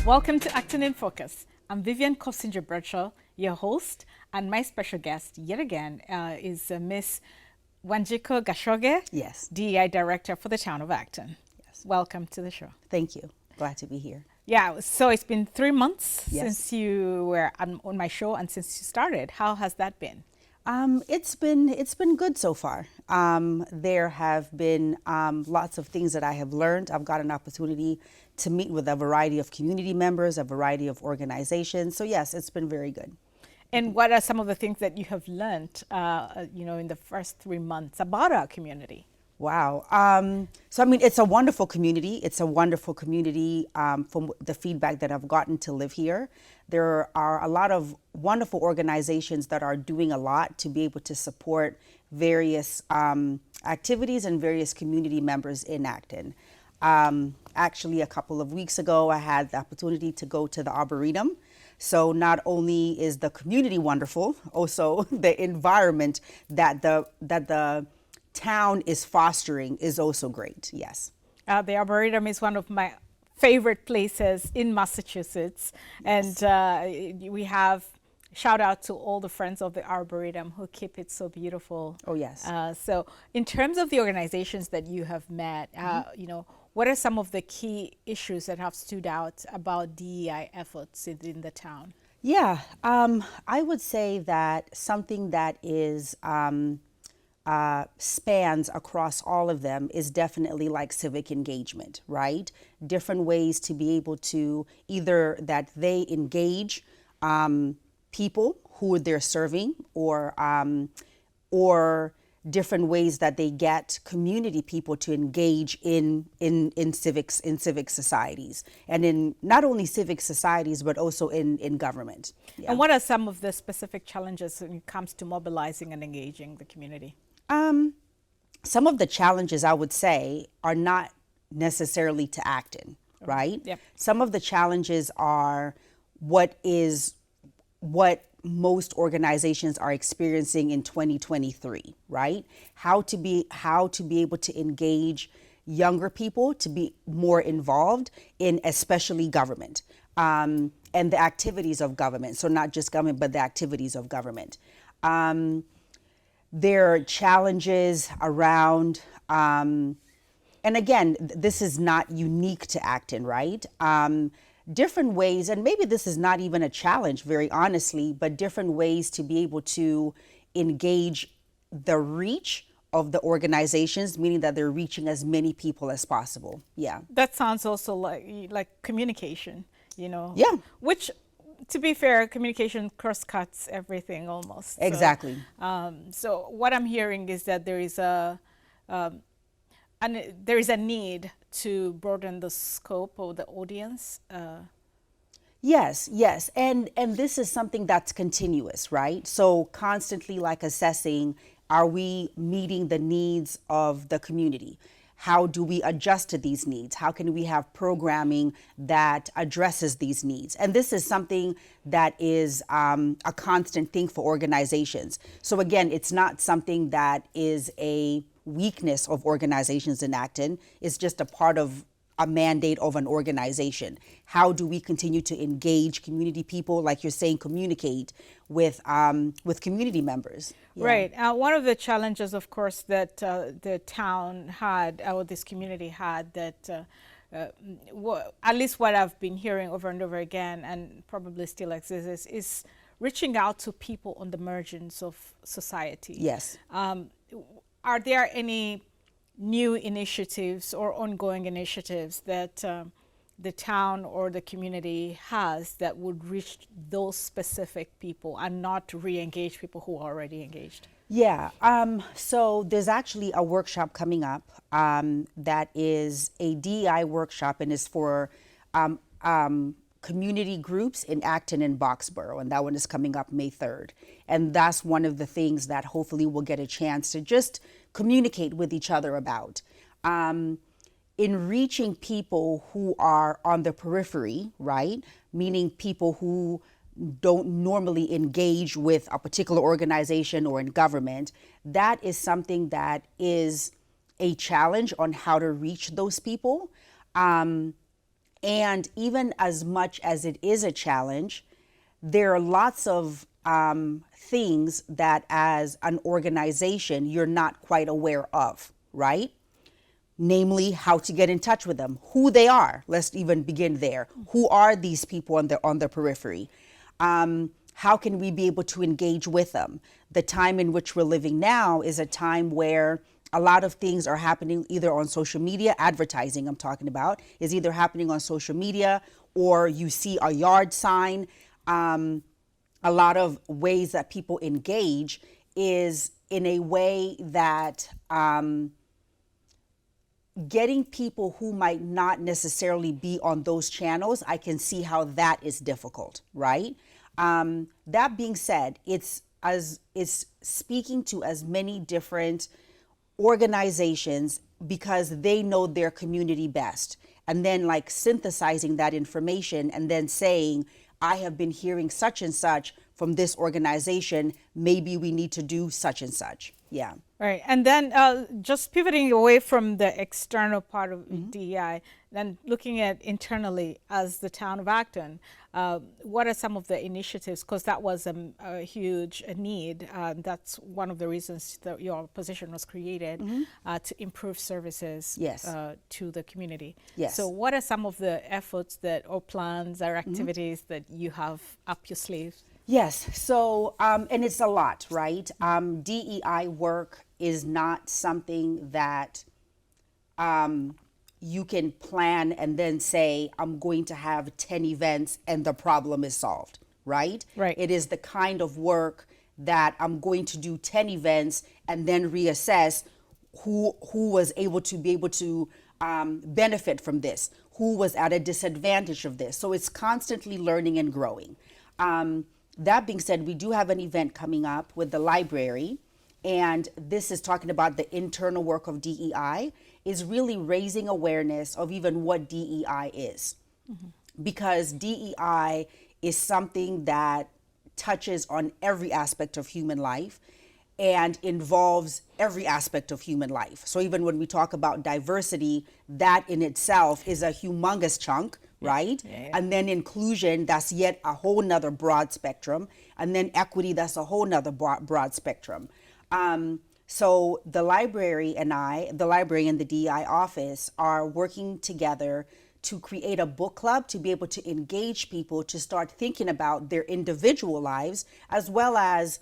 Welcome to Acton in Focus. I'm Vivian Kossinger-Bradshaw, your host, and my special guest yet again is Miss Wanjiko Gashoge, Yes. DEI Director for the town of Acton. Yes. Welcome to the show. Thank you. Glad to be here. Yeah, so it's been 3 months Yes. since you were on my show and since you started. How has that been? It's been good so far. There have been lots of things that I have learned. I've got an opportunity to meet with a variety of community members, a variety of organizations. So yes, it's been very good. And what are some of the things that you have learned, in the first 3 months about our community? Wow. So, I mean, it's a wonderful community. It's a wonderful community from the feedback that I've gotten to live here. There are a lot of wonderful organizations that are doing a lot to be able to support various activities and various community members in Acton. Actually, a couple of weeks ago, I had the opportunity to go to the Arboretum. So not only is the community wonderful, also the environment that the town is fostering is also great. Yes. The Arboretum is one of my favorite places in Massachusetts. Yes. And we have shout out to all the friends of the Arboretum who keep it so beautiful. Oh, yes. So in terms of the organizations that you have met, what are some of the key issues that have stood out about DEI efforts in the town? Yeah, I would say that something that is spans across all of them is definitely like civic engagement, right? Different ways to be able to either that they engage people who they're serving, or different ways that they get community people to engage in civic societies, and in not only civic societies but also in government. Yeah. And what are some of the specific challenges when it comes to mobilizing and engaging the community? Some of the challenges I would say are not necessarily to Acton, right? Yep. Some of the challenges are what most organizations are experiencing in 2023, right? How to be able to engage younger people to be more involved in especially government, and the activities of government. So not just government, but the activities of government. There are challenges around, and again, this is not unique to Acton, right? Different ways, and maybe this is not even a challenge, very honestly, but different ways to be able to engage the reach of the organizations, meaning that they're reaching as many people as possible. Yeah. That sounds also like communication, Yeah. Which, to be fair, communication cross-cuts everything almost. Exactly. So what I'm hearing is that there is a need to broaden the scope of the audience. Yes, and this is something that's continuous, right? So constantly like assessing, are we meeting the needs of the community? How do we adjust to these needs? How can we have programming that addresses these needs? And this is something that is a constant thing for organizations. So again, it's not something that is a weakness of organizations in Acton. It's just a part of a mandate of an organization. How do we continue to engage community people, like you're saying, communicate with community members? Yeah. Right. One of the challenges, of course, that the town had, or this community had, that at least what I've been hearing over and over again, and probably still exists, is reaching out to people on the margins of society. Yes. Are there any new initiatives or ongoing initiatives that the town or the community has that would reach those specific people and not re-engage people who are already engaged? Yeah, so there's actually a workshop coming up that is a DEI workshop, and is for community groups in Acton and Boxborough, and that one is coming up May 3rd. And that's one of the things that hopefully we'll get a chance to just communicate with each other about. In reaching people who are on the periphery, right? Meaning people who don't normally engage with a particular organization or in government, that is something that is a challenge on how to reach those people. And even as much as it is a challenge, there are lots of things that as an organization you're not quite aware of, right? Namely, how to get in touch with them, who they are. Let's even begin there. Who are these people on the periphery? How can we be able to engage with them? The time in which we're living now is a time where a lot of things are happening either on social media, advertising I'm talking about, is either happening on social media, or you see a yard sign. A lot of ways that people engage is in a way that getting people who might not necessarily be on those channels, I can see how that is difficult, right? That being said, it's speaking to as many different organizations because they know their community best, and then like synthesizing that information and then saying, I have been hearing such and such from this organization, maybe we need to do such and such. Yeah. Right. And then just pivoting away from the external part of DEI, then looking at internally as the town of Acton, what are some of the initiatives? Because that was a huge need. That's one of the reasons that your position was created, to improve services Yes. To the community. Yes. So what are some of the efforts that, or plans or activities that you have up your sleeve? Yes. So, and it's a lot, right? DEI work is not something that you can plan and then say, I'm going to have 10 events and the problem is solved, right? Right. It is the kind of work that I'm going to do 10 events and then reassess who was able to benefit from this, who was at a disadvantage of this. So it's constantly learning and growing. That being said, we do have an event coming up with the library, and this is talking about the internal work of DEI, is really raising awareness of even what DEI is. Because DEI is something that touches on every aspect of human life and involves every aspect of human life. So even when we talk about diversity, that in itself is a humongous chunk, right? Yeah. And then inclusion, that's yet a whole nother broad spectrum. And then equity, that's a whole nother broad spectrum. So the library and the DEI office are working together to create a book club to be able to engage people to start thinking about their individual lives as well as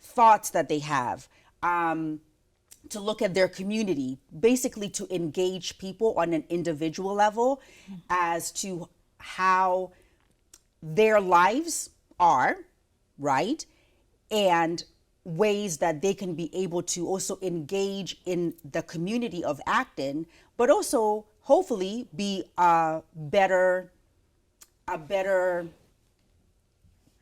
thoughts that they have, to look at their community, basically to engage people on an individual level as to how their lives are, right? And ways that they can be able to also engage in the community of Acton, but also hopefully be a better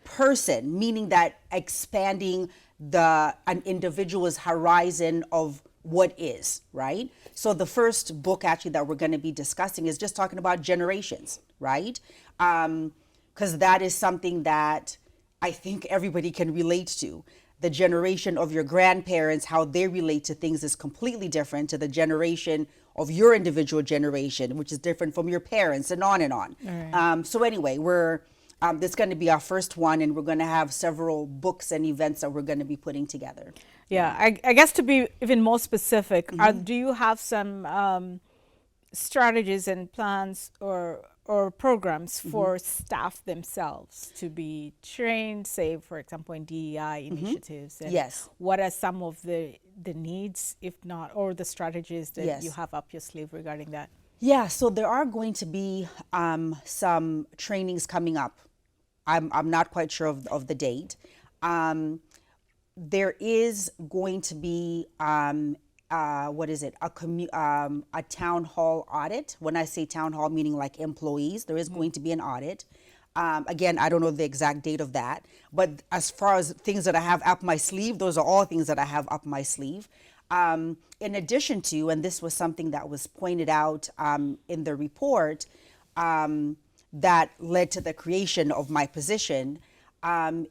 person, meaning that expanding an individual's horizon of what is, right? So the first book actually that we're going to be discussing is just talking about generations, right? Because that is something that I think everybody can relate to. The generation of your grandparents, how they relate to things is completely different to the generation of your individual generation, which is different from your parents, and on and on. Right. So anyway, this is going to be our first one, and we're going to have several books and events that we're going to be putting together. Yeah, I guess to be even more specific, do you have some strategies and plans or programs for staff themselves to be trained, say, for example, in DEI initiatives? And yes. What are some of the needs, if not, or the strategies that yes. you have up your sleeve regarding that? Yeah, so there are going to be some trainings coming up. I'm not quite sure of the date. There is going to be a town hall audit. When I say town hall, meaning like employees, there is going to be an audit. Again, I don't know the exact date of that, but as far as things that I have up my sleeve, those are all things that I have up my sleeve. In addition to, and this was something that was pointed out in the report that led to the creation of my position,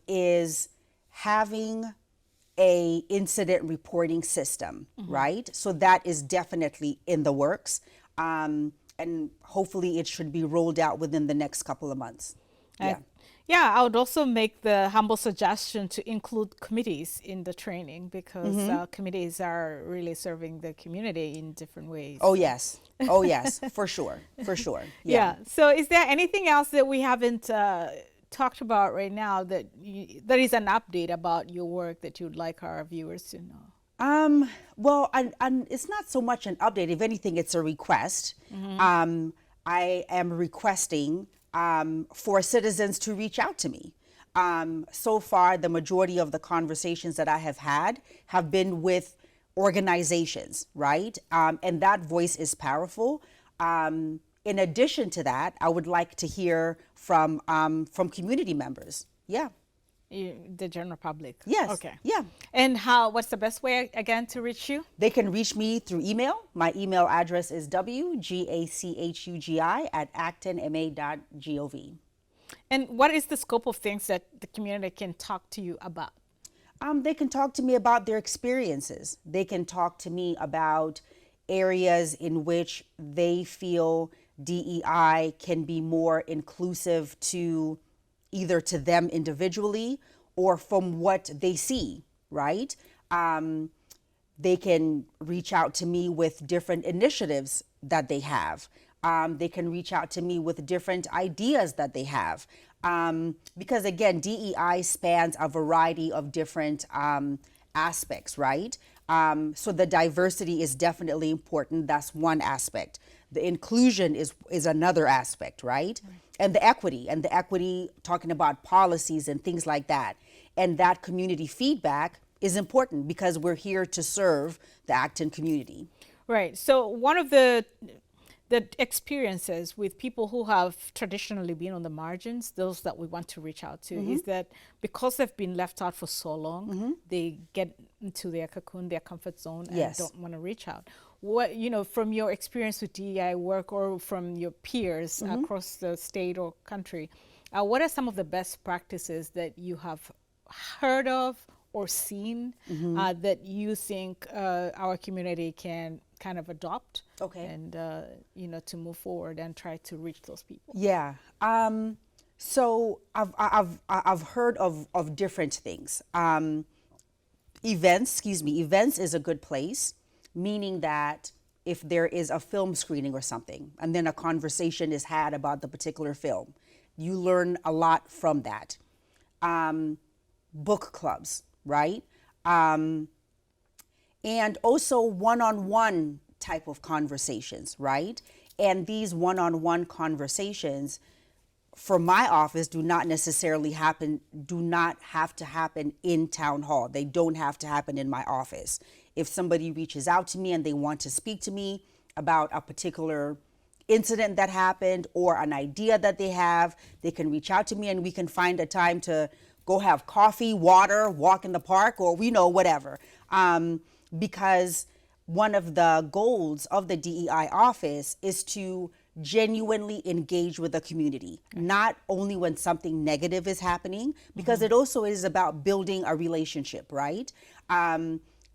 is having a incident reporting system, right? So that is definitely in the works. and hopefully it should be rolled out within the next couple of months. Yeah. Yeah, I would also make the humble suggestion to include committees in the training, because committees are really serving the community in different ways. Oh yes. Oh yes, for sure. For sure. Yeah. So is there anything else that we haven't talked about right now that that is an update about your work that you'd like our viewers to know? Well, and it's not so much an update. If anything, it's a request. I am requesting for citizens to reach out to me. So far, the majority of the conversations that I have had have been with organizations, right? And that voice is powerful. In addition to that, I would like to hear from community members. Yeah. The general public. Yes. Okay. Yeah. And what's the best way again to reach you? They can reach me through email. My email address is wgachugi@actonma.gov. And what is the scope of things that the community can talk to you about? They can talk to me about their experiences. They can talk to me about areas in which they feel DEI can be more inclusive to either to them individually or from what they see, right? They can reach out to me with different initiatives that they have. They can reach out to me with different ideas that they have. Because again, DEI spans a variety of different aspects, right? So the diversity is definitely important. That's one aspect. The inclusion is another aspect, right? And the equity, talking about policies and things like that. And that community feedback is important because we're here to serve the Acton community. Right. So one of the experiences with people who have traditionally been on the margins, those that we want to reach out to, is that because they've been left out for so long, they get into their cocoon, their comfort zone, and don't want to reach out. What, from your experience with DEI work or from your peers across the state or country, what are some of the best practices that you have heard of or seen that you think our community can kind of adopt and to move forward and try to reach those people? Yeah. So I've heard of different things. Events is a good place, meaning that if there is a film screening or something and then a conversation is had about the particular film, you learn a lot from that. Book clubs, right? And also one-on-one type of conversations, right? And these one-on-one conversations for my office do not have to happen in town hall. They don't have to happen in my office. If somebody reaches out to me and they want to speak to me about a particular incident that happened or an idea that they have, they can reach out to me and we can find a time to go have coffee, water, walk in the park, or whatever. Because one of the goals of the DEI office is to genuinely engage with the community, not only when something negative is happening, because it also is about building a relationship, right?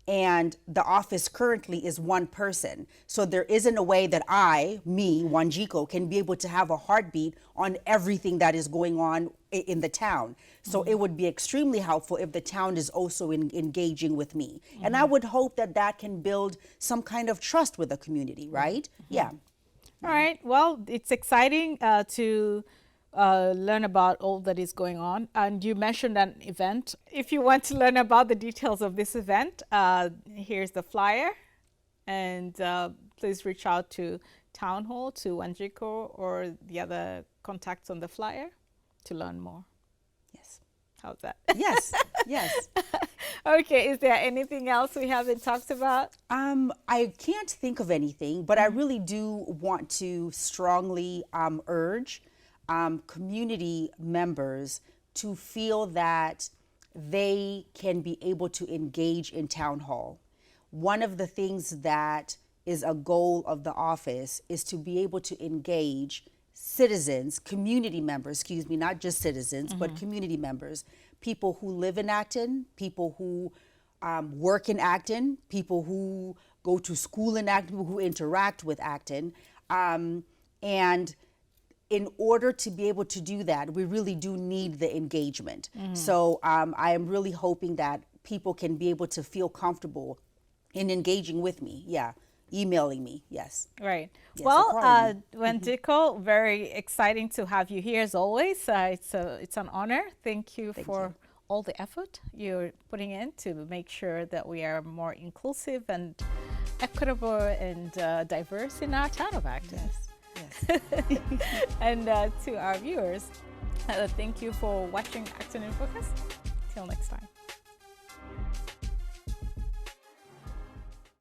And the office currently is one person. So there isn't a way that me, Wanjiko, can be able to have a heartbeat on everything that is going on in the town. So it would be extremely helpful if the town is also engaging with me. And I would hope that that can build some kind of trust with the community, right? Yeah. All right. Well, it's exciting to learn about all that is going on. And you mentioned an event. If you want to learn about the details of this event, here's the flyer. And please reach out to Town Hall, to Wanjiko, or the other contacts on the flyer to learn more. Yes. How's that? Yes. Yes. Okay. Is there anything else we haven't talked about? I can't think of anything, but I really do want to strongly urge community members to feel that they can be able to engage in town hall. One of the things that is a goal of the office is to be able to engage citizens, community members, not just citizens, but community members, people who live in Acton, people who work in Acton, people who go to school in Acton, who interact with Acton, And in order to be able to do that, we really do need the engagement. So I am really hoping that people can be able to feel comfortable in engaging with me. Yeah. Emailing me. Yes. Right. Yes, Well, or calling me. Wendico, very exciting to have you here as always. It's an honor. Thank you for all the effort you're putting in to make sure that we are more inclusive and equitable and diverse in our town of Acton. Yes. And to our viewers, thank you for watching Acton in Focus. Till next time.